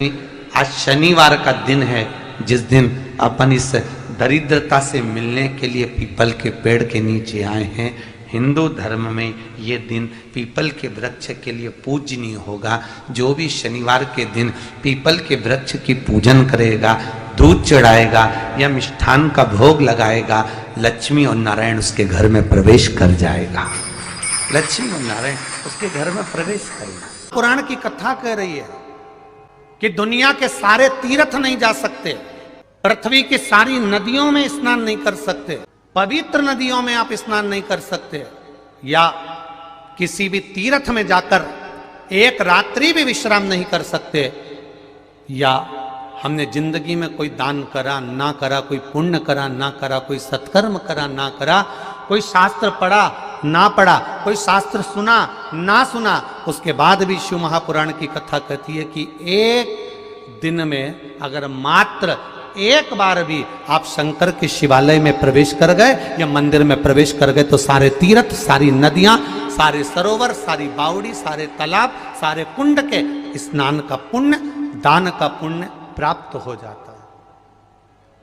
आज शनिवार का दिन है जिस दिन अपन इस दरिद्रता से मिलने के लिए पीपल के पेड़ के नीचे आए हैं। हिंदू धर्म में ये दिन पीपल के वृक्ष के लिए पूजनीय होगा। जो भी शनिवार के दिन पीपल के वृक्ष की पूजन करेगा, दूध चढ़ाएगा या मिष्ठान का भोग लगाएगा, लक्ष्मी और नारायण उसके घर में प्रवेश कर जाएगा। लक्ष्मी और नारायण उसके घर में प्रवेश करेगा। पुराण की कथा कह रही है कि दुनिया के सारे तीर्थ नहीं जा सकते, पृथ्वी की सारी नदियों में स्नान नहीं कर सकते, पवित्र नदियों में आप स्नान नहीं कर सकते, या किसी भी तीर्थ में जाकर एक रात्रि भी विश्राम नहीं कर सकते, या हमने जिंदगी में कोई दान करा ना करा, कोई पुण्य करा ना करा, कोई सत्कर्म करा ना करा, कोई शास्त्र पढ़ा ना पढ़ा, कोई शास्त्र सुना ना सुना, उसके बाद भी शिव महापुराण की कथा कहती है कि एक दिन में अगर मात्र एक बार भी आप शंकर के शिवालय में प्रवेश कर गए या मंदिर में प्रवेश कर गए तो सारे तीर्थ, सारी नदियां, सारे सरोवर, सारी बावड़ी, सारे तालाब, सारे कुंड के स्नान का पुण्य, दान का पुण्य प्राप्त हो जाता है,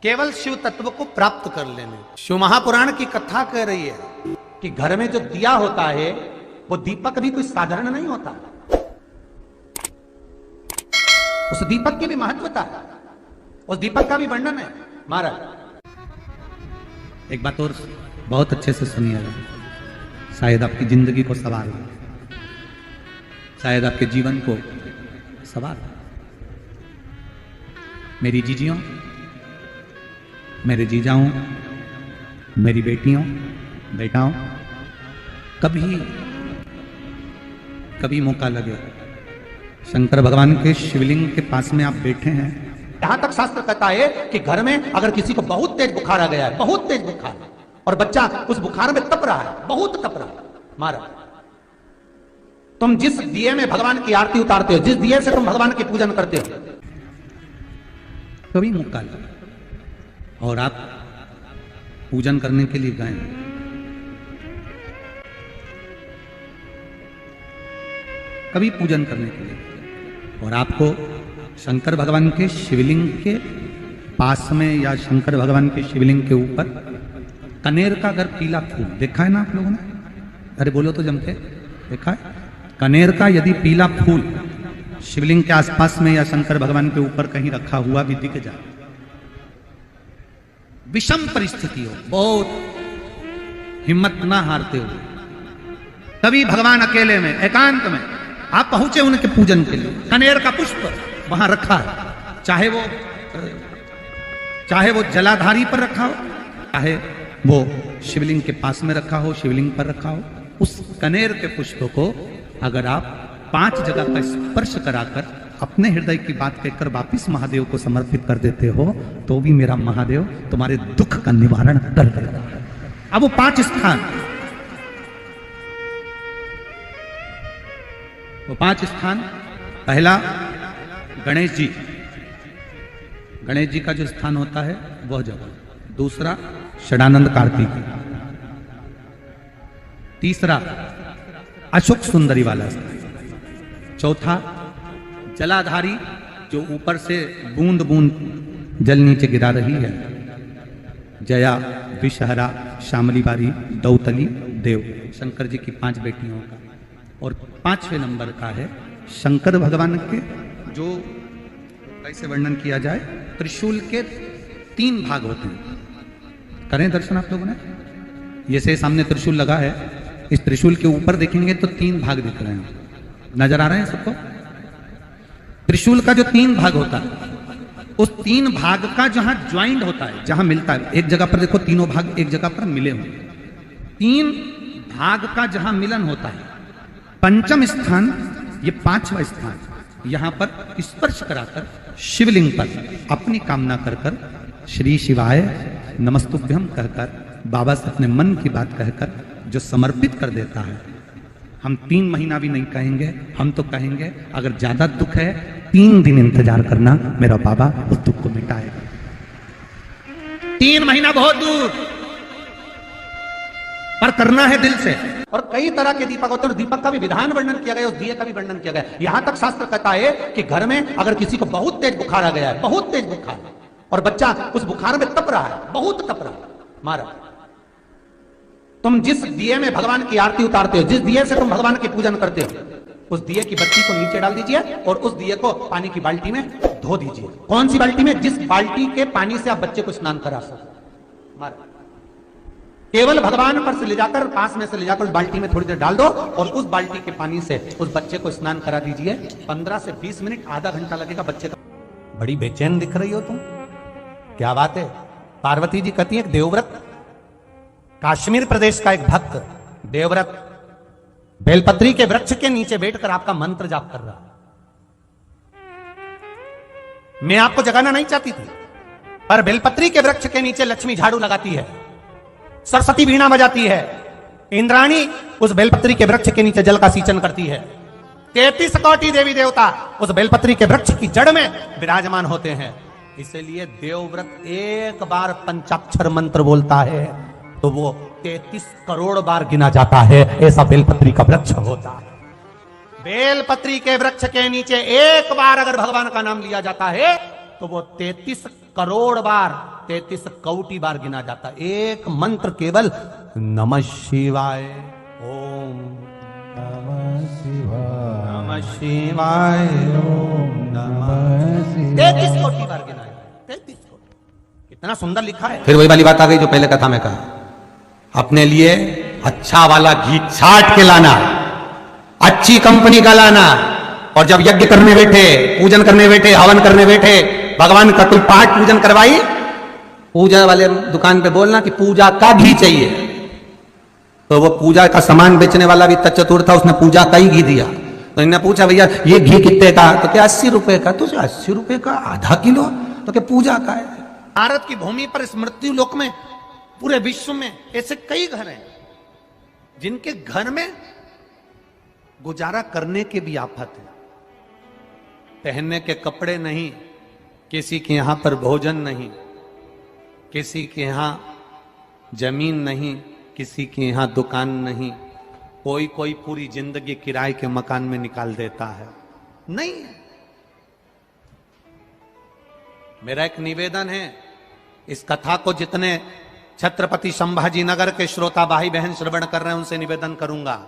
केवल शिव तत्व को प्राप्त कर लेने। शिव महापुराण की कथा कह रही है कि घर में जो दिया होता है वो दीपक भी कोई साधारण नहीं होता, उस दीपक की भी महत्वता है, उस दीपक का भी वर्णन है। महाराज एक बात और बहुत अच्छे से सुनिएगा, शायद आपकी जिंदगी को सवार हो, शायद आपके जीवन को सवार हो। मेरी जीजियों, मेरे जीजाओं, मेरी बेटियों, बेटाओं, कभी मौका लगे शंकर भगवान के शिवलिंग के पास में आप बैठे हैं। यहां तक शास्त्र कहता है कि घर में अगर किसी को बहुत तेज बुखार आ गया है, बहुत तेज बुखार, और बच्चा उस बुखार में तप रहा है, बहुत तप रहा है, महाराज तुम जिस दिए में भगवान की आरती उतारते हो, जिस दिए से तुम भगवान की पूजन करते हो, कभी मौका लगा और आप पूजन करने के लिए गए, कभी पूजन करने के लिए, और आपको शंकर भगवान के शिवलिंग के पास में या शंकर भगवान के शिवलिंग के ऊपर कनेर का अगर पीला फूल देखा है ना आप लोगों ने, अरे बोलो तो जम के, देखा है? कनेर का यदि पीला फूल शिवलिंग के आसपास में या शंकर भगवान के ऊपर कहीं रखा हुआ भी दिख जाए, विषम परिस्थिति हो, बहुत हिम्मत ना हारते हो, तभी भगवान अकेले में एकांत में आप पहुंचे उनके पूजन के लिए, कनेर का पुष्प वहां रखा है, चाहे वो जलाधारी पर रखा हो, चाहे वो शिवलिंग के पास में रखा हो, शिवलिंग पर रखा हो, उस कनेर के पुष्प को अगर आप 5 जगह का स्पर्श कराकर अपने हृदय की बात कहकर वापिस महादेव को समर्पित कर देते हो तो भी मेरा महादेव तुम्हारे दुख का निवारण कर देगा। अब वो 5 स्थान, वो 5 स्थान, पहला गणेश जी, गणेश जी का जो स्थान होता है वह जगह, दूसरा षडानंद कार्तिक, तीसरा अशोक सुंदरी वाला स्थान, चौथा जलाधारी जो ऊपर से बूंद बूंद जल नीचे गिरा रही है, जया, विषहरा, शामली बारी, दौतली, देव, शंकर जी की 5 बेटियों का, और 5वें नंबर का है शंकर भगवान के, जो कैसे वर्णन किया जाए, त्रिशूल के 3 भाग होते हैं। करें दर्शन आप लोगों ने, ये से सामने त्रिशूल लगा है, इस त्रिशूल के ऊपर देखेंगे तो 3 भाग दिख रहे हैं, नजर आ रहे हैं सबको? त्रिशूल का जो 3 भाग होता है, उस 3 भाग का जहां ज्वाइंट होता है, जहां मिलता है, एक जगह पर देखो तीनों भाग एक जगह पर मिले हुए, 3 भाग का जहां मिलन होता है, 5वां स्थान, ये 5वां स्थान, यहां पर स्पर्श कराकर शिवलिंग पर अपनी कामना कर कर श्री शिवाय नमस्तुभ्यम कहकर बाबा से अपने मन की बात कहकर जो समर्पित कर देता है, हम 3 महीना भी नहीं कहेंगे, हम तो कहेंगे अगर ज्यादा दुख है 3 दिन इंतजार करना, मेरा बाबा उस दुख को मिटाएगा। 3 महीना बहुत दूर, पर करना है दिल से। और कई तरह के दीपक होते हैं, दीपक का भी विधान वर्णन किया गया, उस दिए का भी वर्णन किया गया। यहां तक शास्त्र कहता है कि घर में अगर किसी को बहुत तेज बुखार आ गया है, बहुत तेज बुखार, और बच्चा उस बुखार में तप रहा है, बहुत तप रहा है, मारा, तुम जिस दिए में भगवान की आरती उतारते हो, जिस दिए से तुम भगवान की पूजन करते हो, उस दिए की बत्ती को नीचे डाल दीजिए और उस दिए को पानी की बाल्टी में धो दीजिए। कौन सी बाल्टी में? जिस बाल्टी के पानी से आप बच्चे को स्नान करा सको। मारा, केवल भगवान पर से ले जाकर, पास में से ले जाकर उस बाल्टी में थोड़ी देर डाल दो और उस बाल्टी के पानी से उस बच्चे को स्नान करा दीजिए। 15 से 20 मिनट, आधा घंटा लगेगा बच्चे का। बड़ी बेचैन दिख रही हो तुम, क्या बात है? पार्वती जी कहती है, देवव्रत, कश्मीर प्रदेश का एक भक्त देवव्रत बेलपत्री के वृक्ष के नीचे बैठकर आपका मंत्र जाप कर रहा। मैं आपको जगाना नहीं चाहती थी, पर बेलपत्री के वृक्ष के नीचे लक्ष्मी झाड़ू लगाती है, सरस्वती वीणा बजाती है, इंद्राणी उस बेलपत्री के वृक्ष के नीचे जल का सींचन करती है, 33 कोटि देवी देवता उस बेलपत्री के वृक्ष की जड़ में विराजमान होते हैं। इसलिए देवव्रत एक बार पंचाक्षर मंत्र बोलता है तो वो 33 करोड़ बार गिना जाता है, ऐसा बेलपत्री का वृक्ष होता है। बेलपत्री के वृक्ष के नीचे एक बार अगर भगवान का नाम लिया जाता है तो वो 33 करोड़ बार, 33 कोटि बार गिना जाता है। एक मंत्र केवल नमः शिवाय, ओम नमः शिवाय, नमः शिवाय, ओम नमः शिवाय, 33 कोटि बार गिना है, 33 कोटि। कितना सुंदर लिखा है। फिर वही वाली बात आ गई जो पहले कथा में कहा, अपने लिए अच्छा वाला घी छाट के लाना, अच्छी कंपनी का लाना, और जब यज्ञ करने बैठे, पूजन करने बैठे, हवन करने बैठे, भगवान का कोई पाठ पूजन करवाई, पूजा वाले दुकान पे बोलना कि पूजा का घी चाहिए। तो वो पूजा का सामान बेचने वाला भी चतुर था, उसने पूजा का ही घी दिया। तो इन्हें पूछा, भैया ये घी कितने का? तो क्या 80 रुपए का? तो 80 रुपए का आधा किलो? तो क्या पूजा का है? भारत की भूमि पर, इस मृत्यु लोक में, पूरे विश्व में ऐसे कई घर हैं जिनके घर में गुजारा करने के भी आफत है। पहनने के कपड़े नहीं, किसी के यहां पर भोजन नहीं, किसी के यहां जमीन नहीं, किसी के यहां दुकान नहीं, कोई कोई पूरी जिंदगी किराए के मकान में निकाल देता है। नहीं, मेरा एक निवेदन है, इस कथा को जितने छत्रपति संभाजी नगर के श्रोता भाई बहन श्रवण कर रहे हैं उनसे निवेदन करूंगा,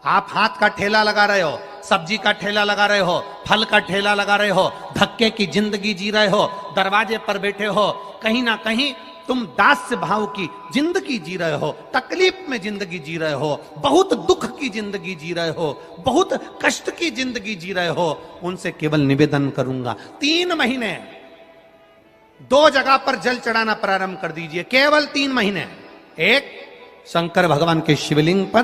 आप हाथ का ठेला लगा रहे हो, सब्जी का ठेला लगा रहे हो, फल का ठेला लगा रहे हो, धक्के की जिंदगी जी रहे हो, दरवाजे पर बैठे हो, कहीं ना कहीं तुम दास्य भाव की जिंदगी जी रहे हो, तकलीफ में जिंदगी जी रहे हो, बहुत दुख की जिंदगी जी रहे हो, बहुत कष्ट की जिंदगी जी रहे हो, उनसे केवल निवेदन करूंगा, 3 महीने 2 जगह पर जल चढ़ाना प्रारंभ कर दीजिए, केवल 3 महीने। एक शंकर भगवान के शिवलिंग पर,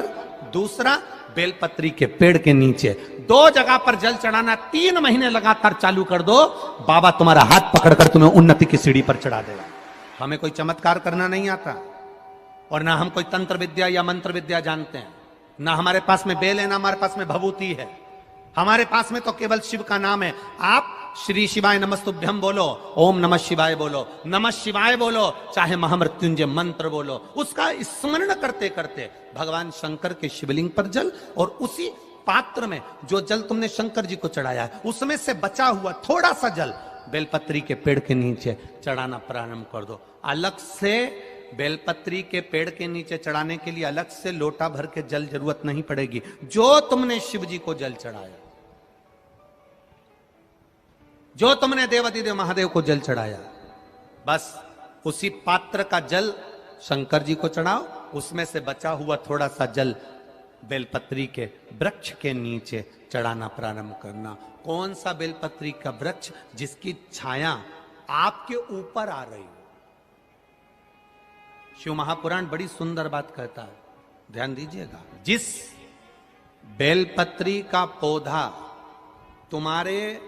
दूसरा बेलपत्री के पेड़ के नीचे, 2 जगह पर जल चढ़ाना 3 महीने लगातार चालू कर दो, बाबा तुम्हारा हाथ पकड़कर तुम्हें उन्नति की सीढ़ी पर चढ़ा देगा। हमें कोई चमत्कार करना नहीं आता, और ना हम कोई तंत्र विद्या या मंत्र विद्या जानते हैं, ना हमारे पास में बेल है, ना हमारे पास में भभूति है, हमारे पास में तो केवल शिव का नाम है। आप श्री शिवाय नमस्तुभ्यम बोलो, ओम नमः शिवाय बोलो, नमः शिवाय बोलो, चाहे महामृत्युंजय मंत्र बोलो, उसका स्मरण करते करते भगवान शंकर के शिवलिंग पर जल, और उसी पात्र में जो जल तुमने शंकर जी को चढ़ाया है उसमें से बचा हुआ थोड़ा सा जल बेलपत्री के पेड़ के नीचे चढ़ाना प्रारंभ कर दो। अलग से बेलपत्री के पेड़ के नीचे चढ़ाने के लिए अलग से लोटा भर के जल जरूरत नहीं पड़ेगी। जो तुमने शिव जी को जल चढ़ाया, जो तुमने देवाधिदेव महादेव को जल चढ़ाया, बस उसी पात्र का जल शंकर जी को चढ़ाओ, उसमें से बचा हुआ थोड़ा सा जल बेलपत्री के वृक्ष के नीचे चढ़ाना प्रारंभ करना। कौन सा बेलपत्री का वृक्ष? जिसकी छाया आपके ऊपर आ रही हो। शिव महापुराण बड़ी सुंदर बात कहता है, ध्यान दीजिएगा। जिस बेलपत्री का पौधा तुम्हारे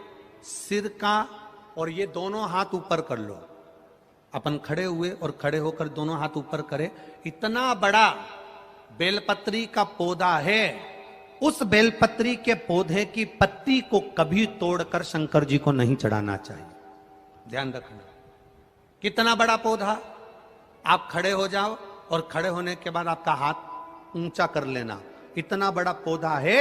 सिर का, और ये दोनों हाथ ऊपर कर लो, अपन खड़े हुए और खड़े होकर दोनों हाथ ऊपर करें, इतना बड़ा बेलपत्री का पौधा है, उस बेलपत्री के पौधे की पत्ती को कभी तोड़कर शंकर जी को नहीं चढ़ाना चाहिए। ध्यान रखना, कितना बड़ा पौधा। आप खड़े हो जाओ और खड़े होने के बाद आपका हाथ ऊंचा कर लेना। इतना बड़ा पौधा है,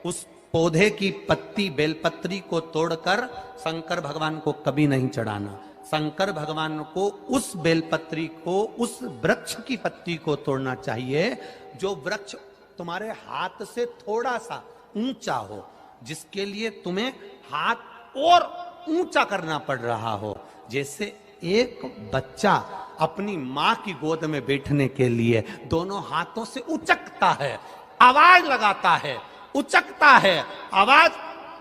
उस पौधे की पत्ती बेलपत्री को तोड़कर शंकर भगवान को कभी नहीं चढ़ाना। शंकर भगवान को उस बेलपत्री को, उस वृक्ष की पत्ती को तोड़ना चाहिए जो वृक्ष तुम्हारे हाथ से थोड़ा सा ऊंचा हो, जिसके लिए तुम्हें हाथ और ऊंचा करना पड़ रहा हो। जैसे एक बच्चा अपनी मां की गोद में बैठने के लिए दोनों हाथों से उचकता है, आवाज लगाता है, उचकता है, आवाज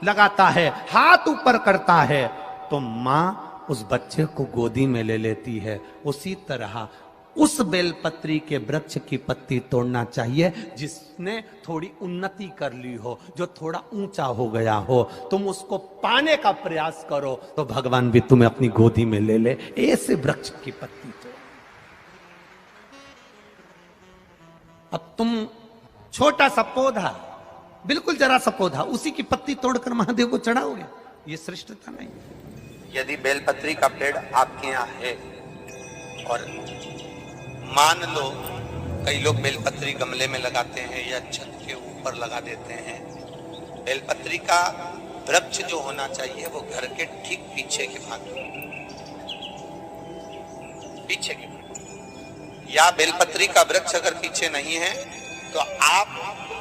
लगाता है, हाथ ऊपर करता है, तो मां उस बच्चे को गोदी में ले लेती है। उसी तरह उस बेलपत्री के वृक्ष की पत्ती तोड़ना चाहिए जिसने थोड़ी उन्नति कर ली हो, जो थोड़ा ऊंचा हो गया हो। तुम उसको पाने का प्रयास करो तो भगवान भी तुम्हें अपनी गोदी में ले ले। ऐसे वृक्ष की पत्ती तोड़। अब तुम छोटा सा पौधा, बिल्कुल जरा सा पौधा, उसी की पत्ती तोड़कर महादेव को चढ़ाओगे, ये श्रेष्ठता नहीं। यदि बेलपत्री का पेड़ आपके यहाँ है और मान लो कई लोग बेलपत्री गमले में लगाते हैं या छत के ऊपर लगा देते हैं, बेलपत्री का वृक्ष जो होना चाहिए वो घर के ठीक पीछे के भाग में, पीछे के भाग। या बेलपत्री का वृक्ष अगर पीछे नहीं है तो आप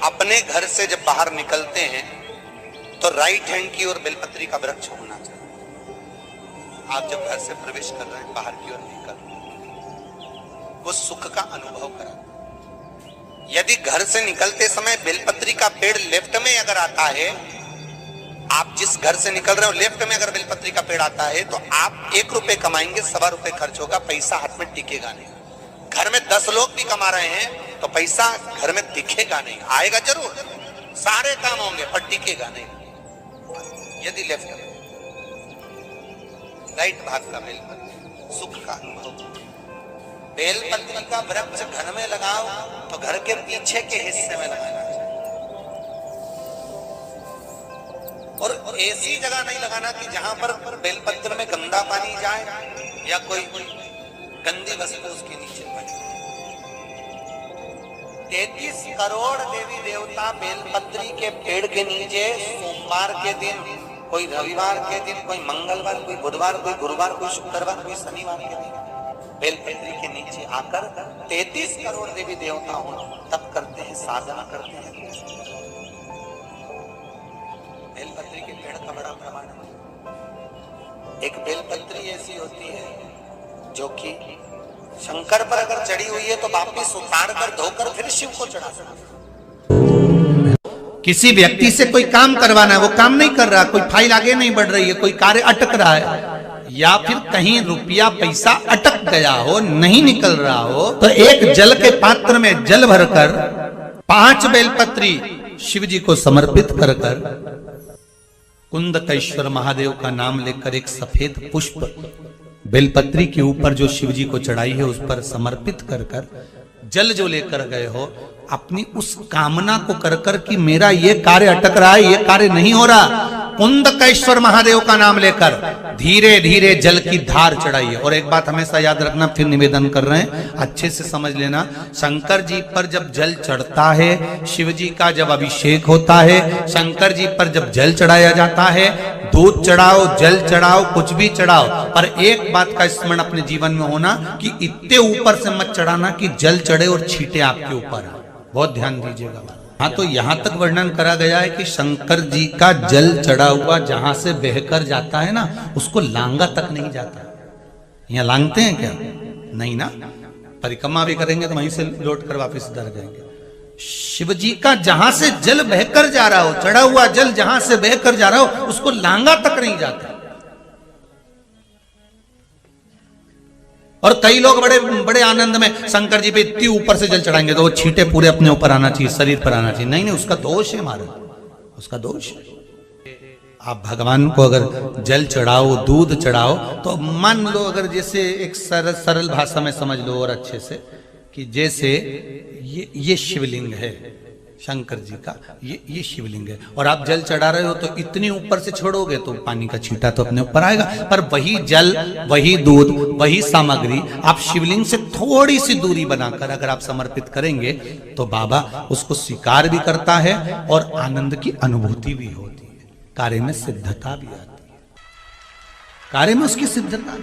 अपने घर से जब बाहर निकलते हैं तो राइट हैंड की ओर बेलपत्री का वृक्ष होना चाहिए। आप जब घर से प्रवेश कर रहे हैं, बाहर की ओर निकल रहे हैं, वो सुख का अनुभव करा। यदि घर से निकलते समय बेलपत्री का पेड़ लेफ्ट में अगर आता है, आप जिस घर से निकल रहे हो लेफ्ट में अगर बेलपत्री का पेड़ आता है तो आप 1 रुपए कमाएंगे, 1.25 रुपए खर्च होगा, पैसा हाथ में टिकेगा नहीं। घर में 10 लोग भी कमा रहे हैं तो पैसा घर में दिखेगा नहीं, आएगा जरूर, सारे काम होंगे पर टिकेगा नहीं। यदि लेफ्ट में राइट भाग का बेलपत्री सुख का अनुभव। बेलपत्री का वृक्ष घर में लगाओ तो घर के पीछे के हिस्से में लगाना चाहिए, और ऐसी जगह नहीं लगाना कि जहां पर बेलपत्र में गंदा पानी जाए या कोई गंदी वस्तु उसके नीचे पड़े। 33 करोड़ देवी देवता बेलपत्री के पेड़ के नीचे सोमवार के दिन, कोई रविवार के दिन, कोई मंगलवार, कोई बुधवार, कोई गुरुवार, कोई शुक्रवार, कोई शनिवार के दिन बेलपत्री के नीचे आकर 33 करोड़ देवी देवता हो तप करते हैं, साधना करते हैं। बेलपत्री के पेड़ का बड़ा प्रमाण है। एक बेलपत्री ऐसी होती है जो कि शंकर पर अगर चढ़ी हुई है तो वापिस उतार कर धोकर फिर शिव को चढ़ा सकते। किसी व्यक्ति से कोई काम करवाना है, वो काम नहीं कर रहा, कोई फाइल आगे नहीं बढ़ रही है, कोई कार्य अटक रहा है, या फिर कहीं रुपया पैसा अटक गया हो, नहीं निकल रहा हो, तो एक जल के पात्र में जल भरकर 5 बेलपत्री शिव जी को समर्पित कर कर कुंदकेश्वर महादेव का नाम लेकर एक सफेद पुष्प बेलपत्री के ऊपर जो शिव जी को चढ़ाई है उस पर समर्पित कर कर जल जो लेकर गए हो, अपनी उस कामना को कर कर कि मेरा ये कार्य अटक रहा है, ये कार्य नहीं हो रहा, कुंदकेश्वर महादेव का नाम लेकर धीरे धीरे जल की धार चढ़ाइए। और एक बात हमेशा याद रखना, फिर निवेदन कर रहे हैं, अच्छे से समझ लेना, शंकर जी पर जब जल चढ़ता है, शिव जी का जब अभिषेक होता है, शंकर जी पर जब जल चढ़ाया जाता है, दूध चढ़ाओ, जल चढ़ाओ, कुछ भी चढ़ाओ, पर एक बात का स्मरण अपने जीवन में होना कि इतने ऊपर से मत चढ़ाना कि जल चढ़े और छींटे आपके ऊपर। बहुत ध्यान दीजिएगा। हाँ, तो यहां तक वर्णन करा गया है कि शंकर जी का जल चढ़ा हुआ जहां से बहकर जाता है ना, उसको लांगा तक नहीं जाता। यहाँ लांगते हैं क्या? नहीं ना, परिक्रमा भी करेंगे तो वहीं से लौट कर वापस इधर जाएंगे। शिव जी का जहां से जल बहकर जा रहा हो, चढ़ा हुआ जल जहां से बहकर जा रहा हो, उसको लांगा तक नहीं जाता। और कई लोग बड़े बड़े आनंद में शंकर जी पे इतनी ऊपर से जल चढ़ाएंगे तो वो छींटे पूरे अपने ऊपर आना चाहिए, शरीर पर आना चाहिए। नहीं नहीं, उसका दोष है महाराज, उसका दोष है। आप भगवान को अगर जल चढ़ाओ, दूध चढ़ाओ, तो मान लो अगर जैसे एक सरल भाषा में समझ लो और अच्छे से, कि जैसे ये शिवलिंग है, शंकर जी का ये शिवलिंग है। और आप जल चढ़ा रहे हो तो इतनी ऊपर से छोड़ोगे तो पानी का छींटा तो अपने ऊपर आएगा, पर वही जल, वही दूध, वही सामग्री आप शिवलिंग से थोड़ी सी दूरी बनाकर अगर आप समर्पित करेंगे तो बाबा उसको स्वीकार भी करता है और आनंद की अनुभूति भी होती है, कार्य में सिद्धता भी आती है, कार्य में उसकी सिद्धता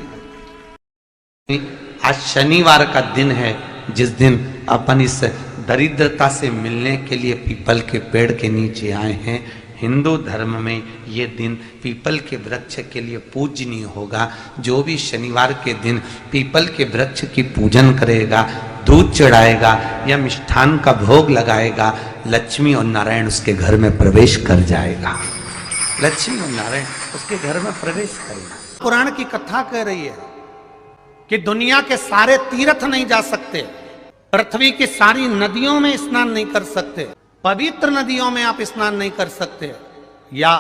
भी। आज शनिवार का दिन है जिस दिन अपन इस दरिद्रता से मिलने के लिए पीपल के पेड़ के नीचे आए हैं। हिंदू धर्म में ये दिन पीपल के वृक्ष के लिए पूजनीय होगा। जो भी शनिवार के दिन पीपल के वृक्ष की पूजन करेगा, दूध चढ़ाएगा या मिष्ठान का भोग लगाएगा, लक्ष्मी और नारायण उसके घर में प्रवेश कर जाएगा। लक्ष्मी और नारायण उसके घर में प्रवेश करेगा। पुराण की कथा कह रही है कि दुनिया के सारे तीर्थ नहीं जा सकते, पृथ्वी की सारी नदियों में स्नान नहीं कर सकते, पवित्र नदियों में आप स्नान नहीं कर सकते, या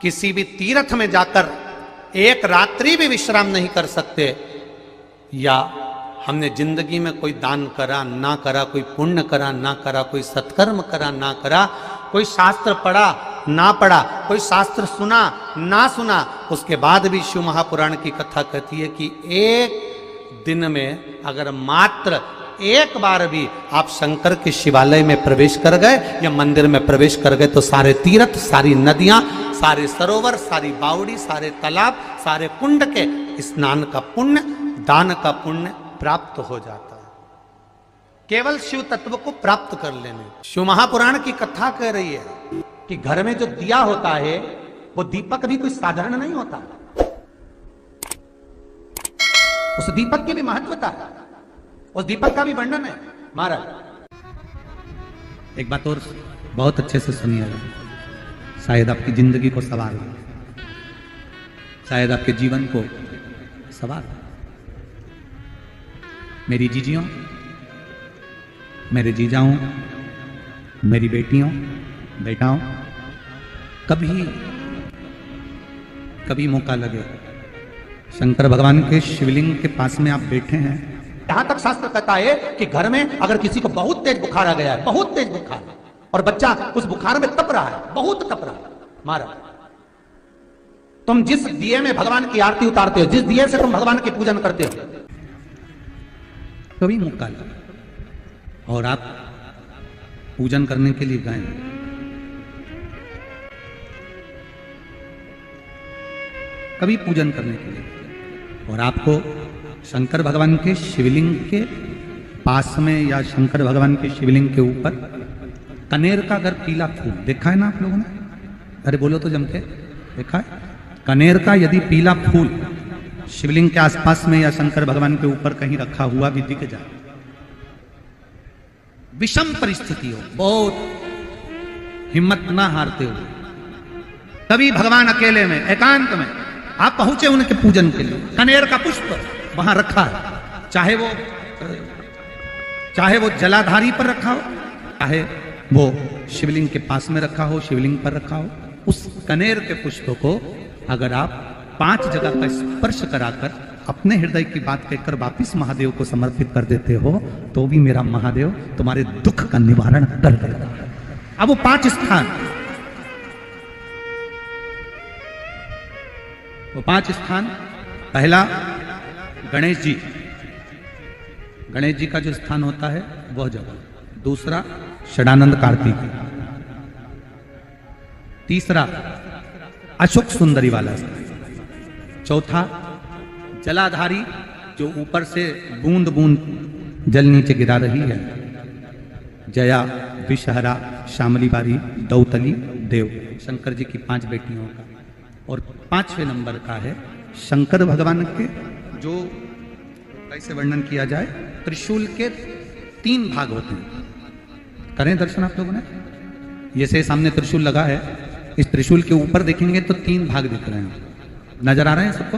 किसी भी तीर्थ में जाकर एक रात्रि भी विश्राम नहीं कर सकते, या हमने जिंदगी में कोई दान करा ना करा, कोई पुण्य करा ना करा, कोई सत्कर्म करा ना करा, कोई शास्त्र पढ़ा ना पढ़ा, कोई शास्त्र सुना ना सुना, उसके बाद भी शिव महापुराण की कथा कहती है कि एक दिन में अगर मात्र एक बार भी आप शंकर के शिवालय में प्रवेश कर गए या मंदिर में प्रवेश कर गए तो सारे तीर्थ, सारी नदियां, सारे सरोवर, सारी बावड़ी, सारे तालाब, सारे कुंड के स्नान का पुण्य, दान का पुण्य प्राप्त हो जाता है, केवल शिव तत्व को प्राप्त कर लेने। शिव महापुराण की कथा कह रही है कि घर में जो दिया होता है वो दीपक भी कोई साधारण नहीं होता, उस दीपक की भी महत्वता है, उस दीपक का भी वर्णन है। महाराज एक बात और बहुत अच्छे से सुनिएगा, शायद आपकी जिंदगी को सवार हो, शायद आपके जीवन को सवार हो। मेरी जीजियों, मेरे जीजाओं, मेरी बेटियों, बेटाओं, कभी मौका लगे शंकर भगवान के शिवलिंग के पास में आप बैठे हैं, यहां तक शास्त्र कहता है कि घर में अगर किसी को बहुत तेज बुखार आ गया है, बहुत तेज बुखार, और बच्चा उस बुखार में तप रहा है, बहुत तप रहा है, महाराज तुम जिस दिए में भगवान की आरती उतारते हो, जिस दिए से तुम भगवान की पूजन करते हो, कभी मौका लगा और आप पूजन करने के लिए गए, कभी पूजन करने के लिए, और आपको शंकर भगवान के शिवलिंग के पास में या शंकर भगवान के शिवलिंग के ऊपर कनेर का अगर पीला फूल देखा है ना आप लोगों ने, अरे बोलो तो जमके, देखा है? कनेर का यदि पीला फूल शिवलिंग के आसपास में या शंकर भगवान के ऊपर कहीं रखा हुआ भी दिख जाए, विषम परिस्थिति हो, बहुत हिम्मत ना हारते हो, तभी भगवान अकेले में एकांत में आप पहुंचे उनके पूजन के लिए, कनेर का पुष्प वहां रखा है, चाहे वो जलाधारी पर रखा हो, चाहे वो शिवलिंग के पास में रखा हो, शिवलिंग पर रखा हो, उस कनेर के पुष्प को अगर आप 5 जगह का स्पर्श कराकर अपने हृदय की बात कहकर वापिस महादेव को समर्पित कर देते हो तो भी मेरा महादेव तुम्हारे दुख का निवारण कर देगा। अब वो 5 स्थान, वो 5 स्थान, पहला गणेश जी, गणेश जी का जो स्थान होता है वह जगह, दूसरा षडानंद कार्तिक, तीसरा अशोक सुंदरी वाला स्थान, चौथा जलाधारी जो ऊपर से बूंद बूंद जल नीचे गिरा रही है, जया, विषहरा, शामली बारी, दौतली, देव, शंकर जी की 5 बेटियों का, और 5वें नंबर का है शंकर भगवान के, जो कैसे वर्णन किया जाए, त्रिशूल के 3 भाग होते हैं। करें दर्शन आप लोगों ने, ये से सामने त्रिशूल लगा है, इस त्रिशूल के ऊपर देखेंगे तो 3 भाग दिख रहे हैं, नजर आ रहे हैं सबको?